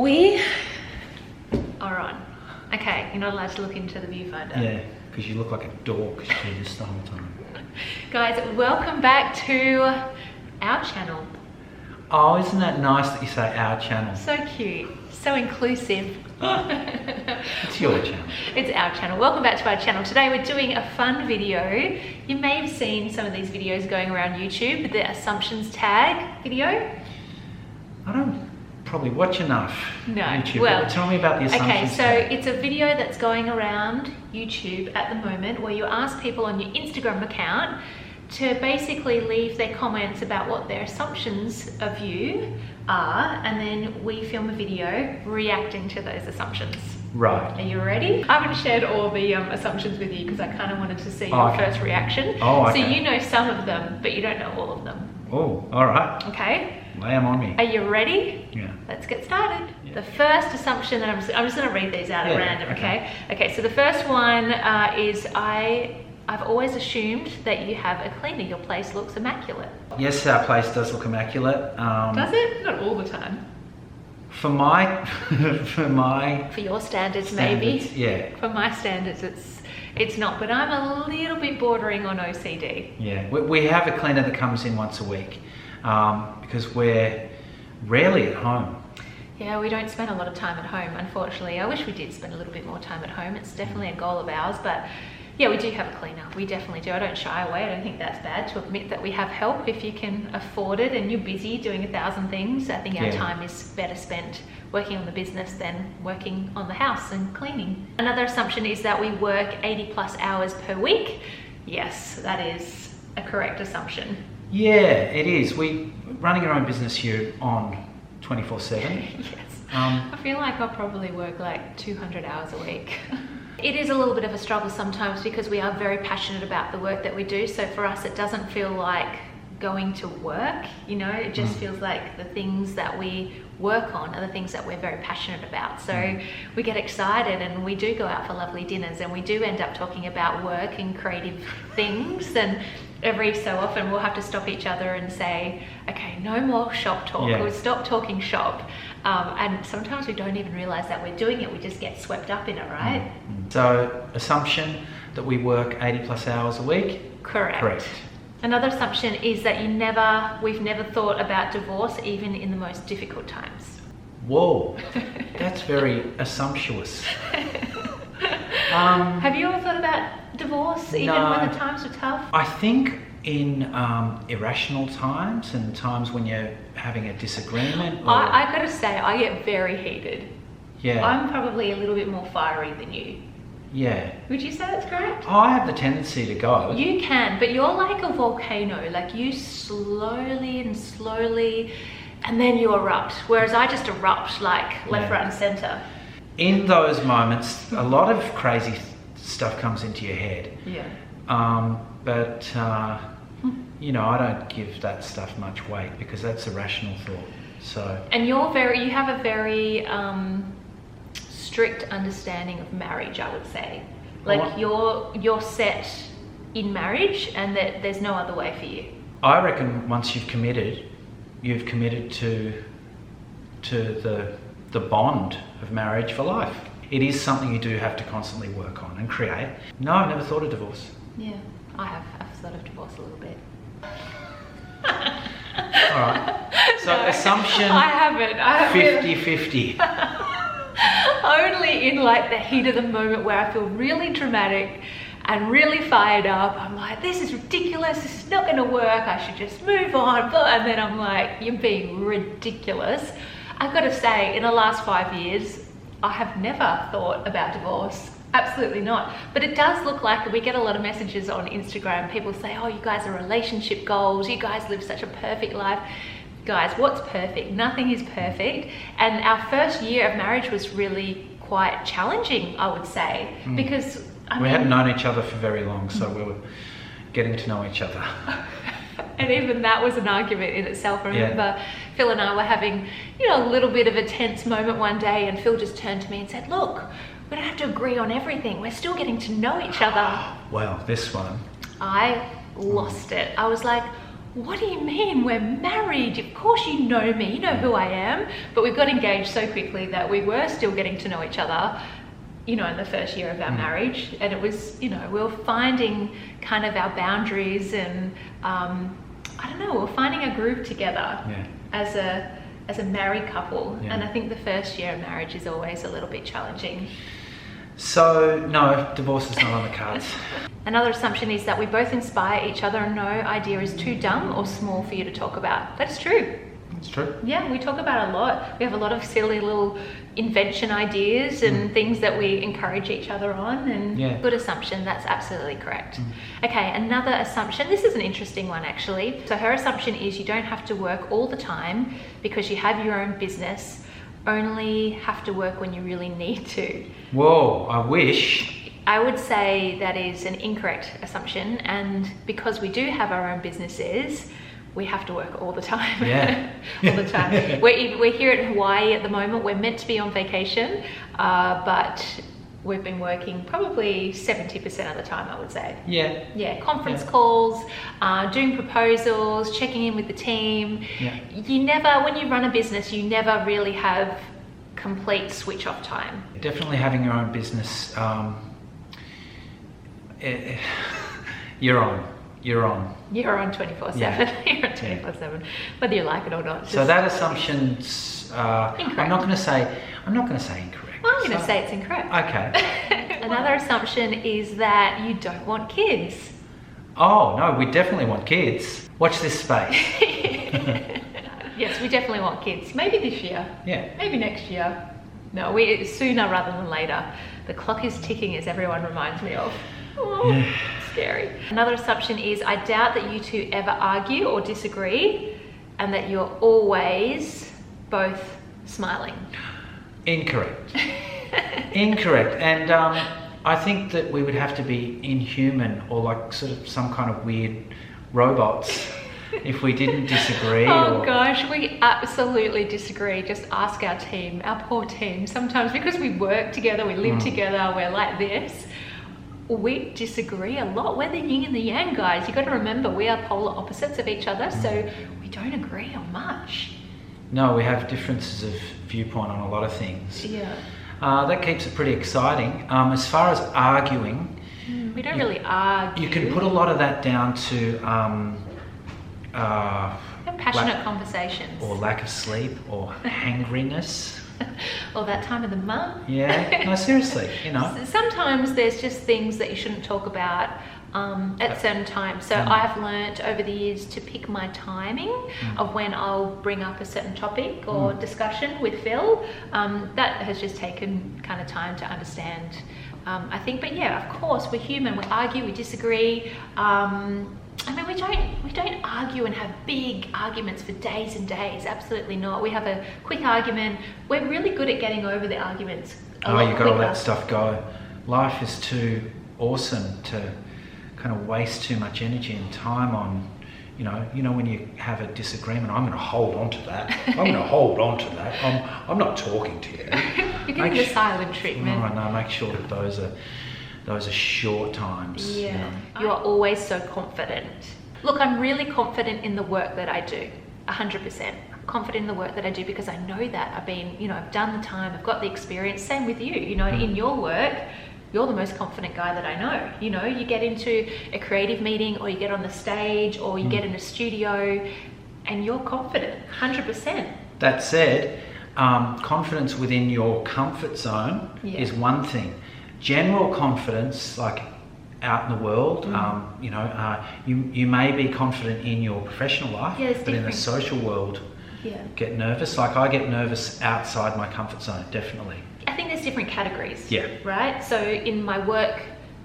We are on. Okay, you're not allowed to look into the viewfinder. Yeah, because you look like a dork because you do this the whole time. Guys, welcome back to our channel. Oh, isn't that nice that you say our channel? So cute, so inclusive. It's your channel. It's our channel. Welcome back to our channel. Today we're doing a fun video. You may have seen some of these videos going around YouTube, the assumptions tag video. I don't probably watch enough YouTube. Well, tell me about the assumptions okay, so tag. it's a video that's going around YouTube at the moment where you ask people on your Instagram account to basically leave their comments about what their assumptions of you are, and then we film a video reacting to those assumptions. Right. Are you ready? I haven't shared all the assumptions with you because I kind of wanted to see your first reaction. Oh, okay. So you know some of them, but you don't know all of them. Oh, all right. Okay. Lay them on me. Are you ready? Yeah. Let's get started. Yeah. The first assumption, and I'm just going to read these out at random, okay. Okay, so the first one is I've always assumed that you have a cleaner. Your place looks immaculate. Yes, our place does look immaculate. Does it? Not all the time. For my, For your standards, maybe. Yeah. For my standards, it's not. But I'm a little bit bordering on OCD. Yeah. We have a cleaner that comes in once a week because we're rarely at home. Yeah, we don't spend a lot of time at home, unfortunately. I wish we did spend a little bit more time at home. It's definitely a goal of ours, but yeah, we do have a cleaner. We definitely do. I don't shy away. I don't think that's bad to admit that we have help if you can afford it and you're busy doing 1,000 things. I think our time is better spent working on the business than working on the house and cleaning. Another assumption is that we work 80 plus hours per week. Yes, that is a correct assumption. Yeah, it is. Running our own business here on 24/7. Yes. I feel like I'll probably work like 200 hours a week. It is a little bit of a struggle sometimes because we are very passionate about the work that we do. So for us, it doesn't feel like going to work, you know, it just feels like the things that we work on are the things that we're very passionate about. So we get excited and we do go out for lovely dinners and we do end up talking about work and creative things, and every so often we'll have to stop each other and say, okay, no more shop talk. We'll stop talking shop. And sometimes we don't even realize that we're doing it. We just get swept up in it, right? So assumption that we work 80 plus hours a week? Correct. Another assumption is that we've never thought about divorce even in the most difficult times. Whoa, that's very assumptuous. Have you ever thought about divorce even when the times were tough? I think in irrational times and times when you're having a disagreement. I gotta say, I get very heated. Yeah. I'm probably a little bit more fiery than you. Yeah. Would you say that's correct? I have the tendency to go. You can, but you're like a volcano. Like you slowly and then you erupt. Whereas I just erupt like left, right and center. In those moments, a lot of crazy stuff comes into your head. Yeah. But you know, I don't give that stuff much weight because that's a rational thought. So. And you have a very strict understanding of marriage, I would say. Like you're set in marriage and that there's no other way for you. I reckon once you've committed to the bond of marriage for life. It is something you do have to constantly work on and create. No, I've never thought of divorce. Yeah, I have. I've thought of divorce a little bit. All right. So no, assumption. I haven't. 50-50. Only in like the heat of the moment where I feel really dramatic and really fired up. I'm like, this is ridiculous. This is not going to work. I should just move on. And then I'm like, you're being ridiculous. I've got to say, in the last 5 years, I have never thought about divorce. Absolutely not. But it does look like we get a lot of messages on Instagram. People say, oh, you guys are relationship goals. You guys live such a perfect life. Guys, what's perfect? Nothing is perfect. And our first year of marriage was really quite challenging, I would say, because we hadn't known each other for very long, so we were getting to know each other. And even that was an argument in itself. I remember Phil and I were having, a little bit of a tense moment one day, and Phil just turned to me and said, look, we don't have to agree on everything. We're still getting to know each other. Well, this one. I lost it. I was like, what do you mean we're married? Of course you know me, you know who I am. But we got engaged so quickly that we were still getting to know each other, you know, in the first year of our marriage. And it was, you know, we were finding kind of our boundaries and, I don't know, we were finding a groove together as a married couple. And I think the first year of marriage is always a little bit challenging. So, no, divorce is not on the cards. Another assumption is that we both inspire each other and no idea is too dumb or small for you to talk about. That's true. It's true. Yeah, we talk about it a lot. We have a lot of silly little invention ideas and things that we encourage each other on, and good assumption, that's absolutely correct. Okay, another assumption, this is an interesting one actually. So her assumption is you don't have to work all the time because you have your own business, only have to work when you really need to. Whoa, I wish. I would say that is an incorrect assumption, and because we do have our own businesses, we have to work all the time. Yeah. All the time. We're here at Hawaii at the moment. We're meant to be on vacation, but we've been working probably 70% of the time, I would say. Yeah. Yeah, conference calls, doing proposals, checking in with the team. Yeah. You never, when you run a business, you never really have complete switch off time. Definitely having your own business, you're on. You're on 24/7. Yeah. You're on 24/7, whether you like it or not. So that assumption's, incorrect. I'm not going to say incorrect. Well, I'm going to say it's incorrect. Okay. Another assumption is that you don't want kids. Oh, no, we definitely want kids. Watch this space. Yes, we definitely want kids. Maybe this year. Yeah. Maybe next year. No, sooner rather than later. The clock is ticking, as everyone reminds me of. Oh, scary. Another assumption is I doubt that you two ever argue or disagree and that you're always both smiling. Incorrect. Incorrect. And I think that we would have to be inhuman or like sort of some kind of weird robots if we didn't disagree. Oh gosh, we absolutely disagree. Just ask our team, our poor team. Sometimes because we work together, we live together, we're like this. We disagree a lot. We're the yin and the yang guys. You got to remember we are polar opposites of each other, so we don't agree on much. No, we have differences of viewpoint on a lot of things. Yeah. That keeps it pretty exciting. As far as arguing, we don't really argue. You can put a lot of that down to passionate conversations, or lack of sleep, or hangriness. Or that time of the month. Yeah, no, seriously, you know. Sometimes there's just things that you shouldn't talk about at certain times. So I've learnt over the years to pick my timing of when I'll bring up a certain topic or discussion with Phil. That has just taken kind of time to understand, I think. But yeah, of course, we're human. We argue, we disagree. I mean, we don't argue and have big arguments for days and days. Absolutely not. We have a quick argument. We're really good at getting over the arguments. You got to let stuff go. Life is too awesome to kind of waste too much energy and time on, you know when you have a disagreement, I'm going to hold on to that. I'm going to hold on to that. I'm not talking to you. You're getting the silent treatment. No, make sure that those are short times. Yeah, you know. you are always so confident. Look, I'm really confident in the work that I do, 100%. I'm confident in the work that I do because I know that. I've done the time, I've got the experience. Same with you, in your work, you're the most confident guy that I know. You get into a creative meeting or you get on the stage or you get in a studio and you're confident, 100%. That said, confidence within your comfort zone is one thing. General confidence, like out in the world, you may be confident in your professional life, but in the social world, get nervous. Like I get nervous outside my comfort zone, definitely. I think there's different categories. Yeah. Right? So in my work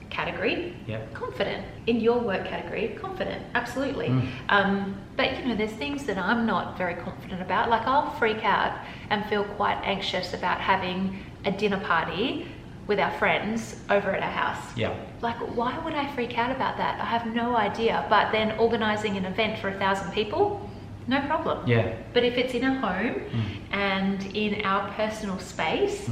category, Yep. confident. In your work category, confident. Absolutely. But there's things that I'm not very confident about. Like I'll freak out and feel quite anxious about having a dinner party with our friends over at our house. Yeah. Like, why would I freak out about that? I have no idea. But then organising an event for 1,000 people, no problem. Yeah. But if it's in a home and in our personal space,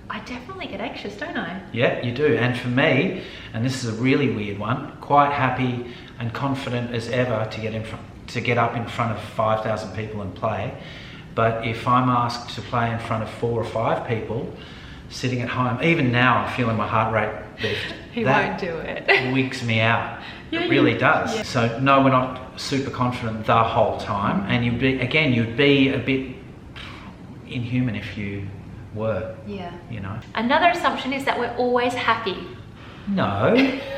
I definitely get anxious, don't I? Yeah, you do. And for me, and this is a really weird one, quite happy and confident as ever to get in front to get up in front of 5,000 people and play. But if I'm asked to play in front of 4 or 5 people, sitting at home, even now I'm feeling my heart rate lift. He won't do it. Wigs me out. Yeah, it really does. Yeah. So no, we're not super confident the whole time. And you'd be a bit inhuman if you were. Yeah. You know. Another assumption is that we're always happy. No.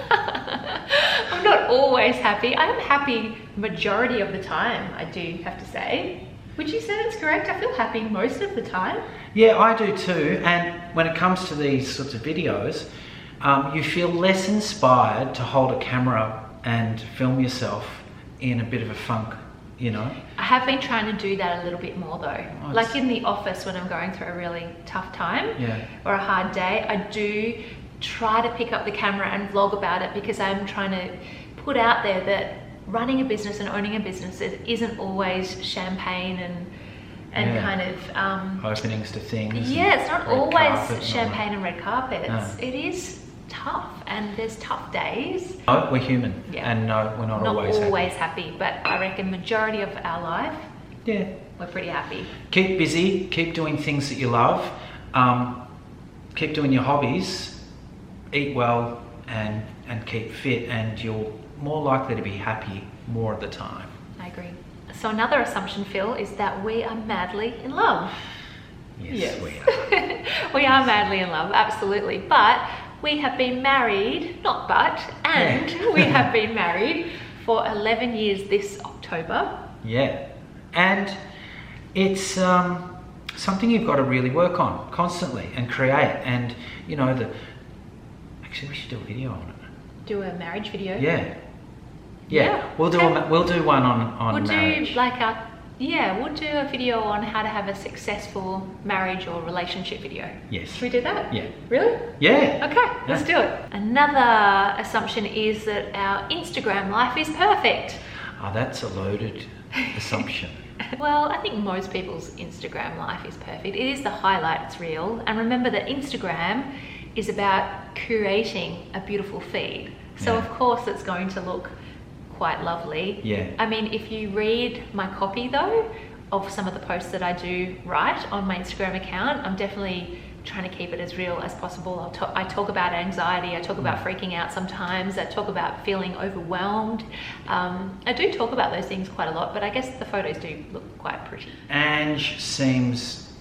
I'm not always happy. I am happy majority of the time, I do have to say. Would you say that's correct? I feel happy most of the time. Yeah, I do too. And when it comes to these sorts of videos, you feel less inspired to hold a camera and film yourself in a bit of a funk, you know? I have been trying to do that a little bit more though. Oh, like in the office when I'm going through a really tough time or a hard day, I do try to pick up the camera and vlog about it, because I'm trying to put out there that running a business and owning a business isn't always champagne and kind of openings to things. Yeah, it's not always champagne and red carpets. No. It is tough, and there's tough days. No, we're human, and no, we're not always happy. But I reckon majority of our life, we're pretty happy. Keep busy, keep doing things that you love, keep doing your hobbies, eat well, and keep fit, and you're more likely to be happy more of the time. I agree. So another assumption, Phil, is that we are madly in love. Yes. We are. We are madly in love, absolutely. But we have been married, we have been married for 11 years this October. Yeah. And it's something you've got to really work on constantly and create. And, you know, actually we should do a video on it. Do a marriage video? Yeah. We'll do one on marriage. We'll do a video on how to have a successful marriage or relationship video. Yes. Should we do that? Yeah. Really? Yeah. Okay, let's do it. Another assumption is that our Instagram life is perfect. Oh, that's a loaded assumption. Well, I think most people's Instagram life is perfect. It is the highlight, it's real. And remember that Instagram is about curating a beautiful feed. So of course it's going to look quite lovely. Yeah. I mean, if you read my copy though, of some of the posts that I do write on my Instagram account, I'm definitely trying to keep it as real as possible. I talk about anxiety, I talk about freaking out sometimes, I talk about feeling overwhelmed. I do talk about those things quite a lot, but I guess the photos do look quite pretty. Ange seems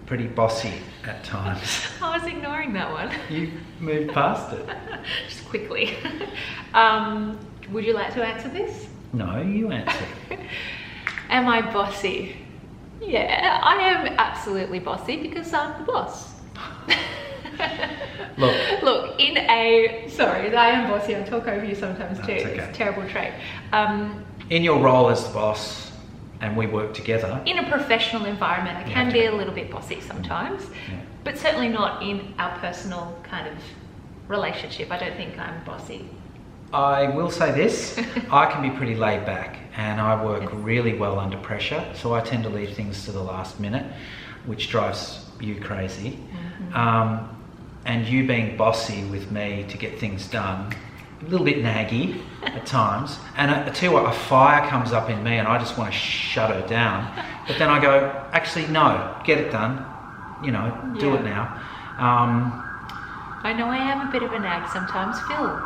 pretty bossy at times. I was ignoring that one. You moved past it. Just quickly. Would you like to answer this? No, you answer. Am I bossy? Yeah, I am absolutely bossy because I'm the boss. Look, sorry, I am bossy. I talk over you sometimes too. Okay. It's a terrible trait. In your role as the boss, and we work together. In a professional environment, I can be a little bit bossy sometimes, but certainly not in our personal kind of relationship. I don't think I'm bossy. I will say this, I can be pretty laid back, and I work really well under pressure, so I tend to leave things to the last minute, which drives you crazy. And you being bossy with me to get things done, a little bit naggy at times, and I tell you what, a fire comes up in me and I just want to shut her down, but then I go, actually no, get it done, you know, do it now. I know I am a bit of a nag sometimes. Phil,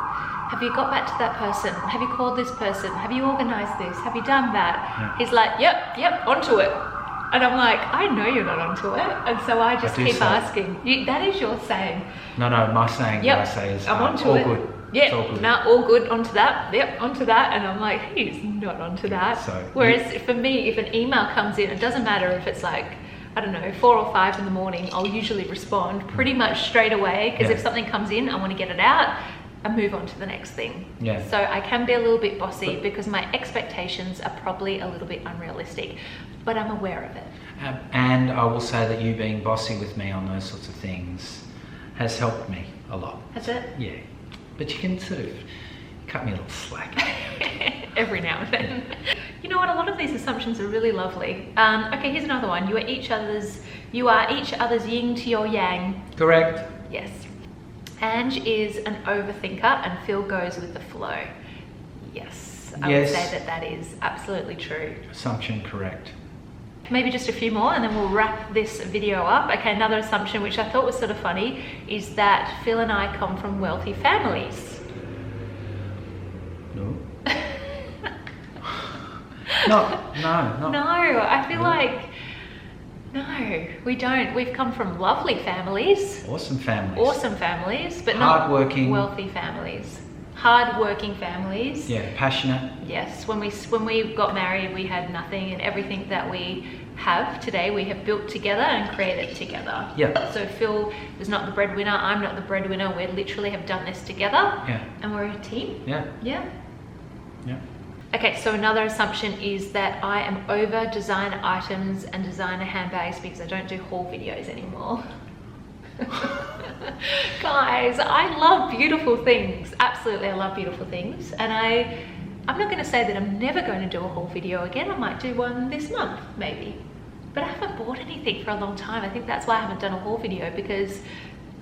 have you got back to that person? Have you called this person? Have you organised this? Have you done that? He's like, yep, onto it. And I'm like, I know you're not onto it. And so I just keep asking. That is your saying. No, my saying that I say is I'm onto all it. Good. Yep, all good. no, all good, onto that. Yep, onto that. And I'm like, he's not onto that. So, whereas for me, if an email comes in, it doesn't matter if it's like, I don't know, 4 or 5 in the morning, I'll usually respond pretty much straight away, because if something comes in, I want to get it out and move on to the next thing. So I can be a little bit bossy because my expectations are probably a little bit unrealistic, but I'm aware of it. And I will say that you being bossy with me on those sorts of things has helped me a lot. Has it? Yeah. But you can sort of cut me a little slack. Every now and then. You know what, a lot of these assumptions are really lovely. Okay, here's another one. You are each other's yin to your yang. Correct. Yes. Ange is an overthinker and Phil goes with the flow. Yes. yes, I would say that that is absolutely true. Assumption correct. Maybe just a few more and then we'll wrap this video up. Okay, another assumption which I thought was sort of funny is that Phil and I come from wealthy families. No. No, I feel like, no, we don't. We've come from lovely families. Awesome families. Awesome families, but not hardworking, wealthy families. Hard-working families. Yeah, passionate. Yes, when we got married, we had nothing, and everything that we have today, we have built together and created together. Yeah. So Phil is not the breadwinner. I'm not the breadwinner. We literally have done this together. Yeah. And we're a team. Yeah. Yeah. Yeah. Okay, so another assumption is that I am over designer items and designer handbags because I don't do haul videos anymore. Guys, I love beautiful things. Absolutely, I love beautiful things. And I'm not going to say that I'm never going to do a haul video again. I might do one this month, maybe. But I haven't bought anything for a long time. I think that's why I haven't done a haul video, because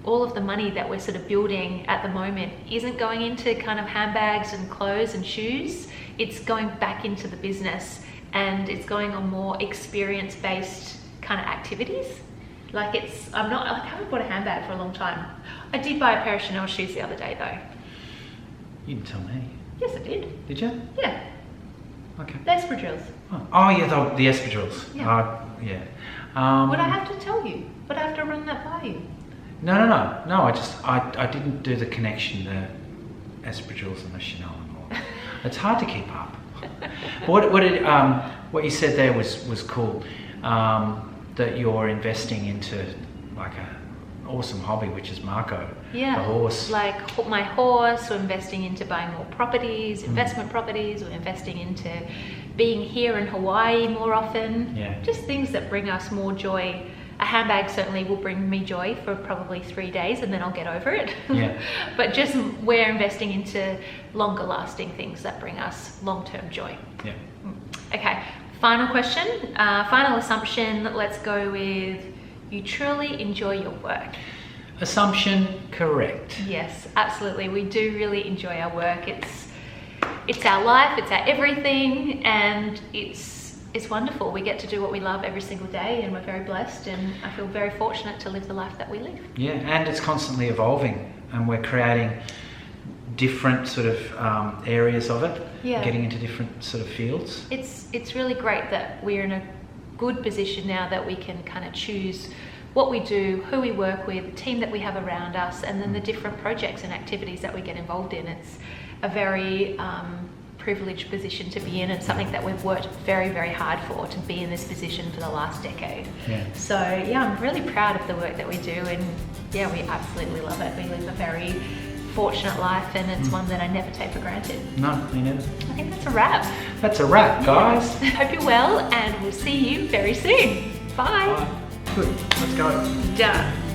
all of the money that we're sort of building at the moment isn't going into kind of handbags and clothes and shoes. It's going back into the business, and it's going on more experience-based kind of activities. Like I haven't bought a handbag for a long time. I did buy a pair of Chanel shoes the other day though. You didn't tell me. Yes, I did. Did you? Yeah. Okay. The espadrilles. Oh yeah, the espadrilles. Yeah. Yeah. Would I have to tell you? Would I have to run that by you? No. I didn't do the connection, the espadrilles and the Chanel and all. It's hard to keep up. But what you said there was cool. That you're investing into like an awesome hobby, which is Marco. Yeah. The horse. Like my horse. We're investing into buying more properties, investment properties. We're investing into being here in Hawaii more often. Yeah. Just things that bring us more joy. A handbag certainly will bring me joy for probably 3 days and then I'll get over it. Yeah. But just we're investing into longer lasting things that bring us long-term joy. Yeah. Okay, final question, final assumption. Let's go with, you truly enjoy your work. Assumption correct. Yes, absolutely. We do really enjoy our work. It's our life, it's our everything, and it's wonderful. We get to do what we love every single day, and we're very blessed, and I feel very fortunate to live the life that we live. Yeah, and it's constantly evolving, and we're creating different sort of areas of it, getting into different sort of fields. It's really great that we're in a good position now that we can kind of choose what we do, who we work with, the team that we have around us, and then the different projects and activities that we get involved in. It's a very privileged position to be in, and something that we've worked very, very hard for, to be in this position for the last decade. Yeah. So yeah, I'm really proud of the work that we do, and yeah, we absolutely love it. We live a very fortunate life, and it's one that I never take for granted. No, me neither. I think that's a wrap. That's a wrap, guys. Hope you're well, and we'll see you very soon. Bye. Bye. Good, let's go. Done.